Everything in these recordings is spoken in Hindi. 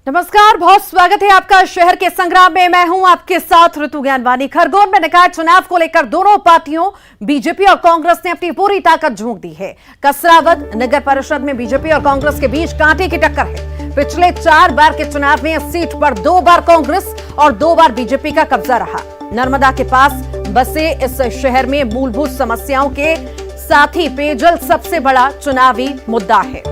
नमस्कार, बहुत स्वागत है आपका शहर के संग्राम में। मैं हूं आपके साथ ऋतु ज्ञानवानी। खरगोन में निकाय चुनाव को लेकर दोनों पार्टियों बीजेपी और कांग्रेस ने अपनी पूरी ताकत झोंक दी है। कसरावद नगर परिषद में बीजेपी और कांग्रेस के बीच कांटे की टक्कर है। पिछले 4 बार के चुनाव में इस सीट पर 2 बार कांग्रेस और 2 बार बीजेपी का कब्जा रहा। नर्मदा के पास बसे इस शहर में मूलभूत समस्याओं के साथ ही पेयजल सबसे बड़ा चुनावी मुद्दा है।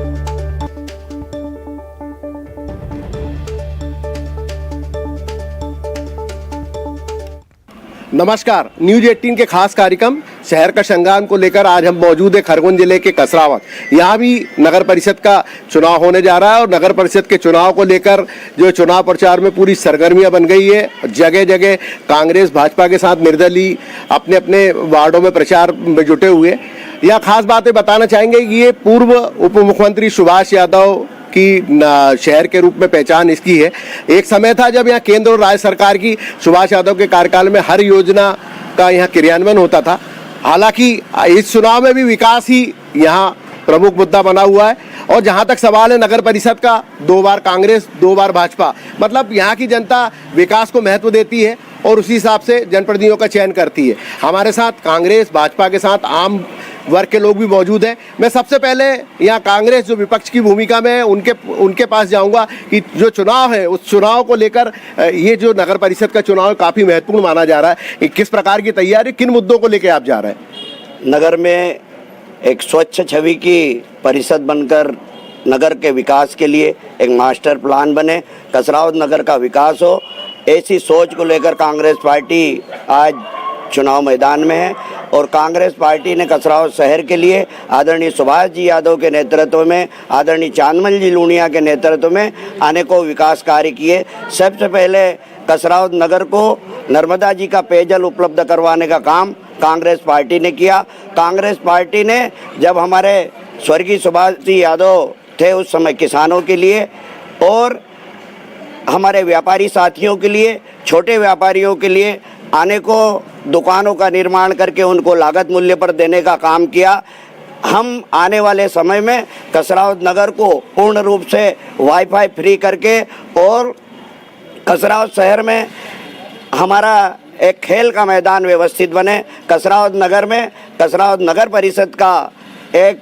नमस्कार, न्यूज 18 के खास कार्यक्रम शहर का संग्राम को लेकर आज हम मौजूद है खरगोन जिले के कसरावद। यहाँ भी नगर परिषद का चुनाव होने जा रहा है और नगर परिषद के चुनाव को लेकर जो चुनाव प्रचार में पूरी सरगर्मियां बन गई है। जगह जगह कांग्रेस भाजपा के साथ निर्दलीय अपने अपने वार्डों में प्रचार में जुटे हुए। यहाँ खास बातें बताना चाहेंगे कि ये पूर्व उप मुख्यमंत्री सुभाष यादव की शहर के रूप में पहचान इसकी है। एक समय था जब यहाँ केंद्र और राज्य सरकार की सुभाष यादव के कार्यकाल में हर योजना का यहाँ क्रियान्वयन होता था। हालांकि इस चुनाव में भी विकास ही यहाँ प्रमुख मुद्दा बना हुआ है। और जहाँ तक सवाल है नगर परिषद का, 2 बार कांग्रेस 2 बार भाजपा, मतलब यहाँ की जनता विकास को महत्व देती है और उसी हिसाब से जनप्रतिनिधियों का चयन करती है। हमारे साथ कांग्रेस भाजपा के साथ आम वर्ग के लोग भी मौजूद हैं। मैं सबसे पहले यहाँ कांग्रेस जो विपक्ष की भूमिका में है उनके पास जाऊंगा कि जो चुनाव है उस चुनाव को लेकर ये जो नगर परिषद का चुनाव काफ़ी महत्वपूर्ण माना जा रहा है। किस प्रकार की तैयारी, किन मुद्दों को लेकर आप जा रहे हैं? नगर में एक स्वच्छ छवि की परिषद बनकर नगर के विकास के लिए एक मास्टर प्लान बने, कसरावद नगर का विकास हो, ऐसी सोच को लेकर कांग्रेस पार्टी आज चुनाव मैदान में है। और कांग्रेस पार्टी ने कसरावद शहर के लिए आदरणीय सुभाष जी यादव के नेतृत्व में, आदरणीय चांदमल जी लूणिया के नेतृत्व में अनेकों विकास कार्य किए। सबसे पहले कसरावद नगर को नर्मदा जी का पेयजल उपलब्ध करवाने का काम कांग्रेस पार्टी ने किया। कांग्रेस पार्टी ने जब हमारे स्वर्गीय सुभाष जी यादव थे उस समय किसानों के लिए और हमारे व्यापारी साथियों के लिए, छोटे व्यापारियों के लिए अनेकों दुकानों का निर्माण करके उनको लागत मूल्य पर देने का काम किया। हम आने वाले समय में कसरावद नगर को पूर्ण रूप से वाईफाई फ्री करके और कसरावद शहर में हमारा एक खेल का मैदान व्यवस्थित बने। कसरावद नगर में कसरावद नगर परिषद का एक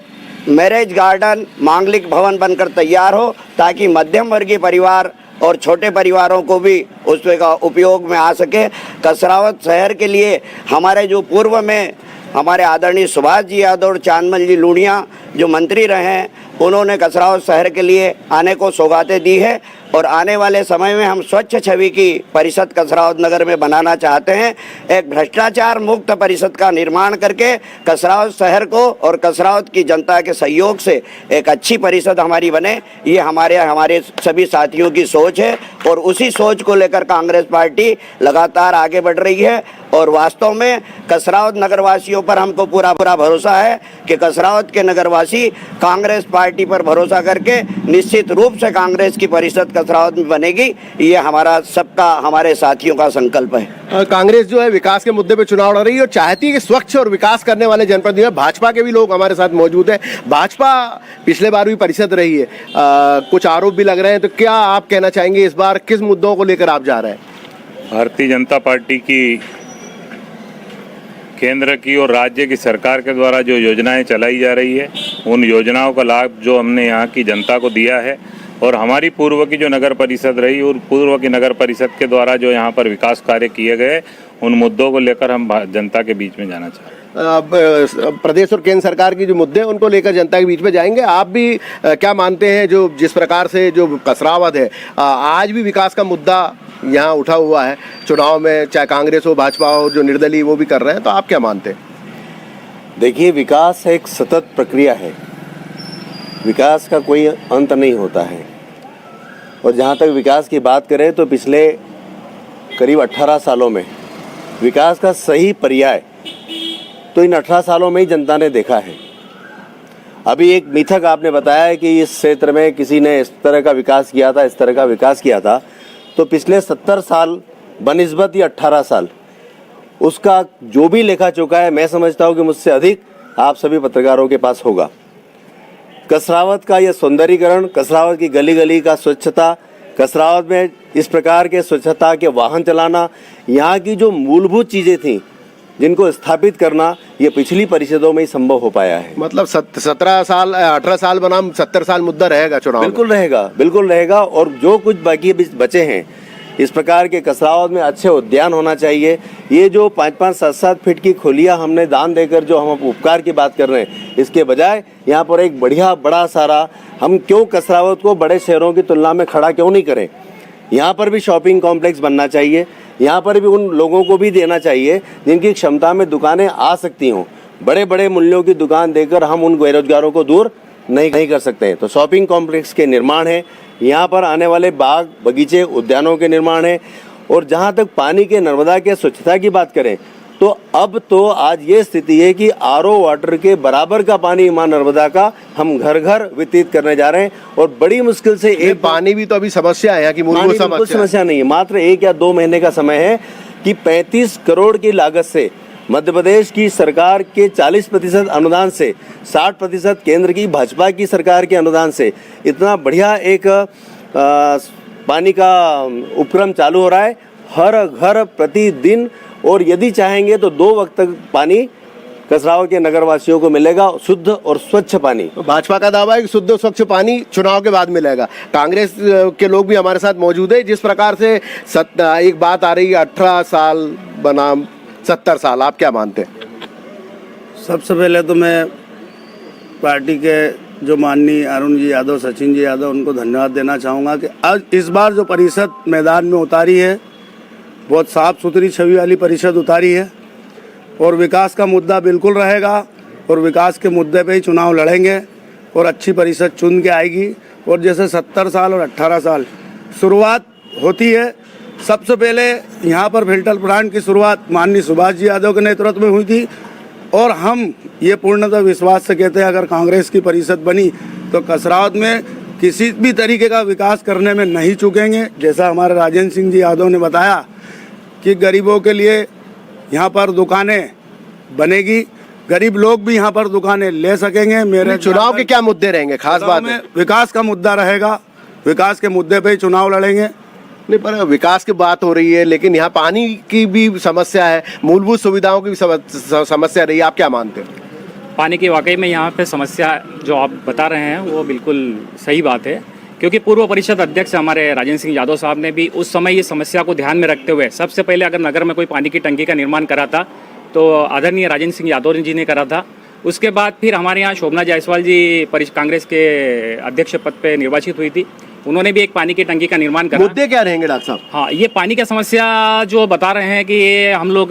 मैरिज गार्डन, मांगलिक भवन बनकर तैयार हो ताकि मध्यम वर्गीय परिवार और छोटे परिवारों को भी उसका उपयोग में आ सके। कसरावद शहर के लिए हमारे जो पूर्व में हमारे आदरणीय सुभाष जी यादव और चांदमल जी लूणिया जो मंत्री रहे हैं, उन्होंने कसरावद शहर के लिए अनेकों सौगातें दी है और आने वाले समय में हम स्वच्छ छवि की परिषद कसरावद नगर में बनाना चाहते हैं। एक भ्रष्टाचार मुक्त परिषद का निर्माण करके कसरावद शहर को और कसरावद की जनता के सहयोग से एक अच्छी परिषद हमारी बने, ये हमारे सभी साथियों की सोच है और उसी सोच को लेकर कांग्रेस पार्टी लगातार आगे बढ़ रही है। और वास्तव में कसरावद नगरवासियों पर हमको पूरा भरोसा है कि कसरावद के नगरवासी कांग्रेस पार्टी पर भरोसा करके निश्चित रूप से कांग्रेस की परिषद कसरावद में बनेगी। ये हमारा सबका, हमारे साथियों का संकल्प है। कांग्रेस जो है विकास के मुद्दे पे चुनाव लड़ रही है और चाहती है कि स्वच्छ और विकास करने वाले जनप्रतिनिधि। भाजपा के भी लोग हमारे साथ मौजूद हैं। भाजपा पिछले बार भी परिषद रही है, कुछ आरोप भी लग रहे हैं, तो क्या आप कहना चाहेंगे इस बार किस मुद्दों को लेकर आप जा रहे हैं? भारतीय जनता पार्टी की केंद्र की और राज्य की सरकार के द्वारा जो योजनाएं चलाई जा रही है, उन योजनाओं का लाभ जो हमने यहाँ की जनता को दिया है और हमारी पूर्व की जो नगर परिषद रही और पूर्व की नगर परिषद के द्वारा जो यहाँ पर विकास कार्य किए गए, उन मुद्दों को लेकर हम जनता के बीच में जाना चाहते हैं। प्रदेश और केंद्र सरकार की जो मुद्दे हैं उनको लेकर जनता के बीच में जाएंगे। आप भी क्या मानते हैं, जो जिस प्रकार से जो कसरावद है आज भी विकास का मुद्दा यहाँ उठा हुआ है चुनाव में, चाहे कांग्रेस हो भाजपा हो, जो निर्दलीय वो भी कर रहे हैं, तो आप क्या मानते हैं? देखिए, विकास एक सतत प्रक्रिया है, विकास का कोई अंत नहीं होता है। और जहाँ तक विकास की बात करें तो पिछले करीब 18 सालों में विकास का सही पर्याय तो इन 18 सालों में ही जनता ने देखा है। अभी एक मिथक आपने बताया है कि इस क्षेत्र में किसी ने इस तरह का विकास किया था, इस तरह का विकास किया था, तो पिछले 70 साल बनिस्बत ये 18 साल उसका जो भी लेखा चुका है, मैं समझता हूँ कि मुझसे अधिक आप सभी पत्रकारों के पास होगा। कसरावद का यह सौंदर्यीकरण, कसरावद की गली गली का स्वच्छता, कसरावत में इस प्रकार के स्वच्छता के वाहन चलाना, यहाँ की जो मूलभूत चीज़ें थी जिनको स्थापित करना, ये पिछली परिषदों में ही संभव हो पाया है। मतलब 17 साल 18 साल बनाम 70 साल मुद्दा रहेगा चुनाव में? बिल्कुल रहेगा। और जो कुछ बाकी बचे हैं, इस प्रकार के कसरावत में अच्छे उद्यान होना चाहिए। ये जो 5-5, 7-7 फीट की खोलियाँ हमने दान देकर जो हम उपकार की बात कर रहे हैं, इसके बजाय यहाँ पर एक बड़ा सारा, हम क्यों कसरावत को बड़े शहरों की तुलना में खड़ा क्यों नहीं करें? यहाँ पर भी शॉपिंग कॉम्प्लेक्स बनना चाहिए। यहाँ पर भी उन लोगों को भी देना चाहिए जिनकी क्षमता में दुकानें आ सकती हों। बड़े बड़े मूल्यों की दुकान देकर हम उन बेरोजगारों को दूर नहीं कर सकते। तो शॉपिंग कॉम्प्लेक्स के निर्माण है, यहाँ पर आने वाले बाग बगीचे उद्यानों के निर्माण है। और जहाँ तक पानी के, नर्मदा के स्वच्छता की बात करें, तो अब तो आज ये स्थिति है कि आरओ वाटर के बराबर का पानी मां नर्मदा का हम घर घर वितरित करने जा रहे हैं। और बड़ी मुश्किल से एक पानी भी तो अभी समस्या है, यहाँ की मूलभूत समस्या नहीं है। मात्र 1 या 2 महीने का समय है कि 35 करोड़ की लागत से मध्य प्रदेश की सरकार के 40% अनुदान से 60% केंद्र की भाजपा की सरकार के अनुदान से इतना बढ़िया एक पानी का उपक्रम चालू हो रहा है, हर घर प्रतिदिन। और यदि चाहेंगे तो 2 वक्त तक पानी कसरावत के नगरवासियों को मिलेगा, शुद्ध और स्वच्छ पानी। तो भाजपा का दावा है कि शुद्ध और स्वच्छ पानी चुनाव के बाद मिलेगा। कांग्रेस के लोग भी हमारे साथ मौजूद है। जिस प्रकार से एक बात आ रही है 18 साल बनाम 70 साल, आप क्या मानते हैं? सबसे पहले तो मैं पार्टी के जो माननीय अरुण जी यादव, सचिन जी यादव, उनको धन्यवाद देना चाहूँगा कि आज इस बार जो परिषद मैदान में उतारी है, बहुत साफ सुथरी छवि वाली परिषद उतारी है। और विकास का मुद्दा बिल्कुल रहेगा और विकास के मुद्दे पे ही चुनाव लड़ेंगे और अच्छी परिषद चुन के आएगी। और जैसे 70 साल और 18 साल शुरुआत होती है, सबसे पहले यहाँ पर फिल्टर प्लांट की शुरुआत माननीय सुभाष जी यादव के नेतृत्व में हुई थी। और हम ये पूर्णतः विश्वास से कहते हैं, अगर कांग्रेस की परिषद बनी तो कसरावत में किसी भी तरीके का विकास करने में नहीं चूकेंगे। जैसा हमारे राजेंद्र सिंह जी यादव ने बताया कि गरीबों के लिए यहाँ पर दुकानें बनेगी, गरीब लोग भी यहाँ पर दुकानें ले सकेंगे। मेरे चुनाव के क्या मुद्दे रहेंगे? खास बात है विकास का मुद्दा रहेगा, विकास के मुद्दे पे ही चुनाव लड़ेंगे। नहीं, पर विकास की बात हो रही है, लेकिन यहाँ पानी की भी समस्या है, मूलभूत सुविधाओं की भी समस्या रही है। आप क्या मानते हैं? पानी की वाकई में यहाँ पे समस्या जो आप बता रहे हैं वो बिल्कुल सही बात है, क्योंकि पूर्व परिषद अध्यक्ष हमारे राजेंद्र सिंह यादव साहब ने भी उस समय ये समस्या को ध्यान में रखते हुए, सबसे पहले अगर नगर में कोई पानी की टंकी का निर्माण करा था तो आदरणीय राजेंद्र सिंह यादव जी ने करा था। उसके बाद फिर हमारे यहाँ शोभना जायसवाल जी कांग्रेस के अध्यक्ष पद पे निर्वाचित हुई थी, उन्होंने भी एक पानी की टंकी का निर्माण करा। मुद्दे क्या रहेंगे डॉक्टर साहब? हाँ, ये पानी का समस्या जो बता रहे हैं कि ये हम लोग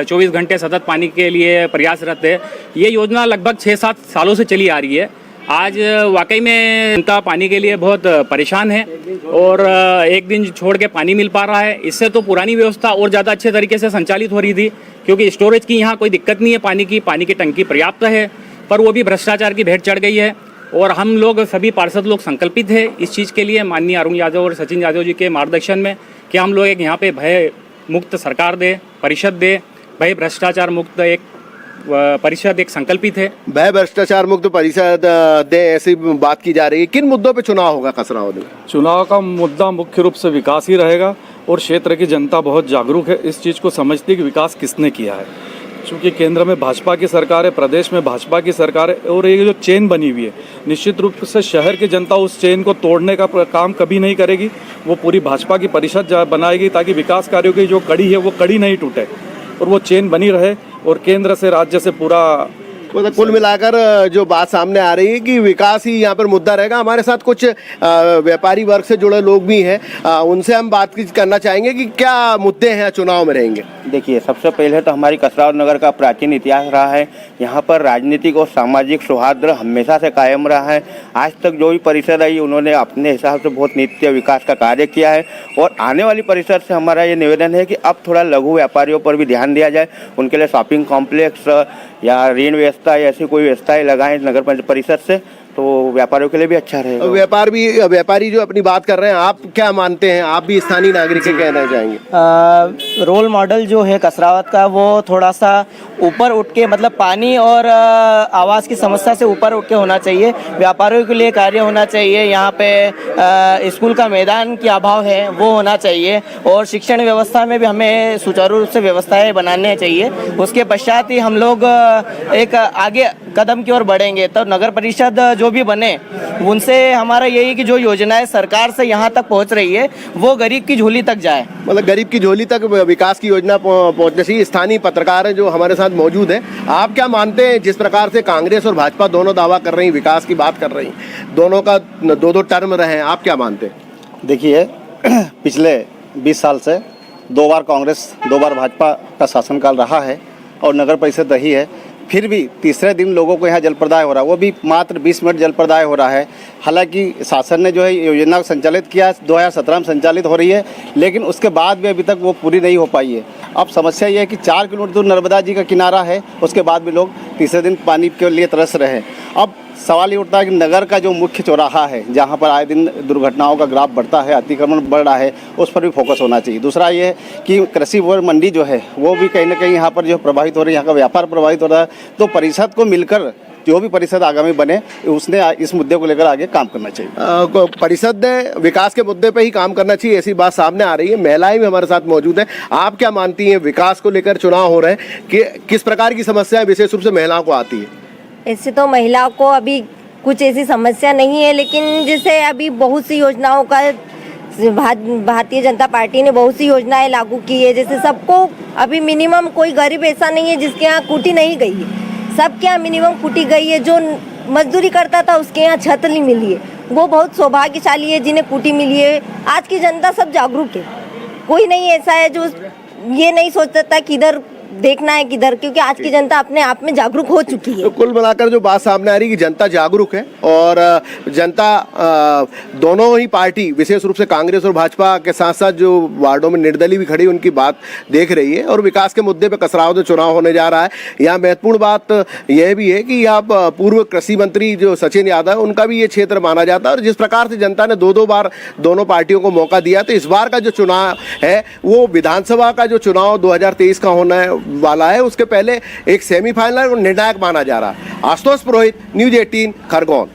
24 घंटे सतत पानी के लिए प्रयासरत है, ये योजना लगभग 6-7 सालों से चली आ रही है। आज वाकई में जनता पानी के लिए बहुत परेशान है और एक दिन छोड़ के पानी मिल पा रहा है। इससे तो पुरानी व्यवस्था और ज़्यादा अच्छे तरीके से संचालित हो रही थी, क्योंकि स्टोरेज की यहाँ कोई दिक्कत नहीं है, पानी की टंकी पर्याप्त है, पर वो भी भ्रष्टाचार की भेंट चढ़ गई है। और हम लोग सभी पार्षद लोग संकल्पित है इस चीज़ के लिए, माननीय अरुण यादव और सचिन यादव जी के मार्गदर्शन में, कि हम लोग एक यहाँ पे भय मुक्त सरकार दे, परिषद दे, भय भ्रष्टाचार मुक्त एक परिषद एक संकल्पित है। भय भ्रष्टाचार मुक्त परिषद दे, ऐसी बात की जा रही है। किन मुद्दों पे चुनाव होगा कसरावत में? चुनाव का मुद्दा मुख्य रूप से विकास ही रहेगा और क्षेत्र की जनता बहुत जागरूक है, इस चीज़ को समझती है कि विकास किसने किया है। क्योंकि केंद्र में भाजपा की सरकार है, प्रदेश में भाजपा की सरकार है, और ये जो चेन बनी हुई है, निश्चित रूप से शहर की जनता उस चेन को तोड़ने का काम कभी नहीं करेगी। वो पूरी भाजपा की परिषद बनाएगी ताकि विकास कार्यों की जो कड़ी है वो कड़ी नहीं टूटे और वो चेन बनी रहे और केंद्र से राज्य से पूरा मतलब कुल मिलाकर जो बात सामने आ रही है कि विकास ही यहाँ पर मुद्दा रहेगा। हमारे साथ कुछ व्यापारी वर्ग से जुड़े लोग भी हैं, उनसे हम बात करना चाहेंगे कि क्या मुद्दे हैं चुनाव में रहेंगे। देखिए, सबसे पहले तो हमारी कसरावत नगर का प्राचीन इतिहास रहा है। यहाँ पर राजनीतिक और सामाजिक सौहार्द हमेशा से कायम रहा है। आज तक जो भी परिषद आई उन्होंने अपने हिसाब से बहुत नित्य विकास का कार्य किया है और आने वाली परिषद से हमारा ये निवेदन है कि अब थोड़ा लघु व्यापारियों पर भी ध्यान दिया जाए, उनके लिए शॉपिंग कॉम्प्लेक्स या ऋण व्यवस्था या ऐसी कोई व्यवस्थाएं लगाएं नगर परिषद से, तो व्यापारियों के लिए भी अच्छा रहेगा। व्यापारी जो अपनी बात कर रहे हैं, आप क्या मानते हैं? आप भी स्थानीय नागरिक के कहना चाहेंगे? रोल मॉडल जो है कसरावत का, वो थोड़ा सा ऊपर उठ के, मतलब पानी और आवास की समस्या से ऊपर उठ के होना चाहिए। व्यापारियों के लिए कार्य होना चाहिए। यहाँ पे स्कूल का मैदान की अभाव है, वो होना चाहिए। और शिक्षण व्यवस्था में भी हमें सुचारू रूप से व्यवस्थाएं बनाने चाहिए। उसके पश्चात ही हम लोग एक आगे कदम की ओर बढ़ेंगे। तो नगर परिषद जो भी बने, उनसे हमारा यही कि जो योजनाएं सरकार से यहाँ तक पहुँच रही है वो गरीब की झोली तक जाए। मतलब गरीब की झोली तक विकास की योजना पहुंचनी चाहिए। स्थानीय पत्रकार हैं जो हमारे साथ मौजूद हैं, आप क्या मानते हैं जिस प्रकार से कांग्रेस और भाजपा दोनों दावा कर रही, विकास की बात कर रही, दोनों का दो टर्म रहे हैं, आप क्या मानते हैं? देखिए, पिछले 20 साल से 2 बार कांग्रेस 2 बार भाजपा का शासनकाल रहा है और नगर परिषद रही है, फिर भी तीसरे दिन लोगों को यहाँ जल प्रदाय हो रहा है, वो भी मात्र 20 मिनट जल प्रदाय हो रहा है। हालांकि शासन ने जो है योजना संचालित किया, 2017 में संचालित हो रही है, लेकिन उसके बाद भी अभी तक वो पूरी नहीं हो पाई है। अब समस्या ये है कि 4 किलोमीटर दूर नर्मदा जी का किनारा है, उसके बाद भी लोग तीसरे दिन पानी के लिए तरस रहे हैं। अब सवाल ये उठता है कि नगर का जो मुख्य चौराहा है, जहाँ पर आए दिन दुर्घटनाओं का ग्राफ बढ़ता है, अतिक्रमण बढ़ रहा है, उस पर भी फोकस होना चाहिए। दूसरा ये है कि कृषि व मंडी जो है वो भी कहीं ना कहीं यहाँ पर जो प्रभावित हो रही है, यहाँ का व्यापार प्रभावित हो रहा है। तो परिषद को मिलकर जो भी परिषद आगामी बने, उसने इस मुद्दे को लेकर आगे काम करना चाहिए। परिषद ने विकास के मुद्दे पे ही काम करना चाहिए, ऐसी बात सामने आ रही है। महिलाएं भी हमारे साथ मौजूद हैं, आप क्या मानती हैं? विकास को लेकर चुनाव हो रहे हैं कि किस प्रकार की समस्याएं विशेष रूप से महिलाओं को आती है? ऐसे तो महिलाओं को अभी कुछ ऐसी समस्या नहीं है, लेकिन जैसे अभी बहुत सी योजनाओं का भारतीय जनता पार्टी ने बहुत सी योजनाएं लागू की है। जैसे सबको अभी मिनिमम, कोई गरीब ऐसा नहीं है जिसके यहाँ कुटी नहीं गई है, सबके यहाँ मिनिमम कुटी गई है। जो मजदूरी करता था उसके यहाँ छत नहीं मिली है, वो बहुत सौभाग्यशाली है जिन्हें कुटी मिली है। आज की जनता सब जागरूक है, कोई नहीं ऐसा है जो ये नहीं सोचता किधर देखना है किधर, क्योंकि आज की जनता अपने आप में जागरूक हो चुकी है। तो कुल मिलाकर जो बात सामने आ रही है कि जनता जागरूक है और जनता दोनों ही पार्टी, विशेष रूप से कांग्रेस और भाजपा के साथ साथ जो वार्डों में निर्दलीय भी खड़ी, उनकी बात देख रही है। और विकास के मुद्दे पर कसरावत में चुनाव होने जा रहा है। यहाँ महत्वपूर्ण बात यह भी है कि यहाँ पूर्व कृषि मंत्री जो सचिन यादव, उनका भी ये क्षेत्र माना जाता है। और जिस प्रकार से जनता ने 2-2 बार दोनों पार्टियों को मौका दिया, तो इस बार का जो चुनाव है वो विधानसभा का जो चुनाव 2023 का होना है वाला है, उसके पहले एक सेमीफाइनल और निर्णायक माना जा रहा है। आशुतोष पुरोहित, न्यूज़ 18 खरगोन।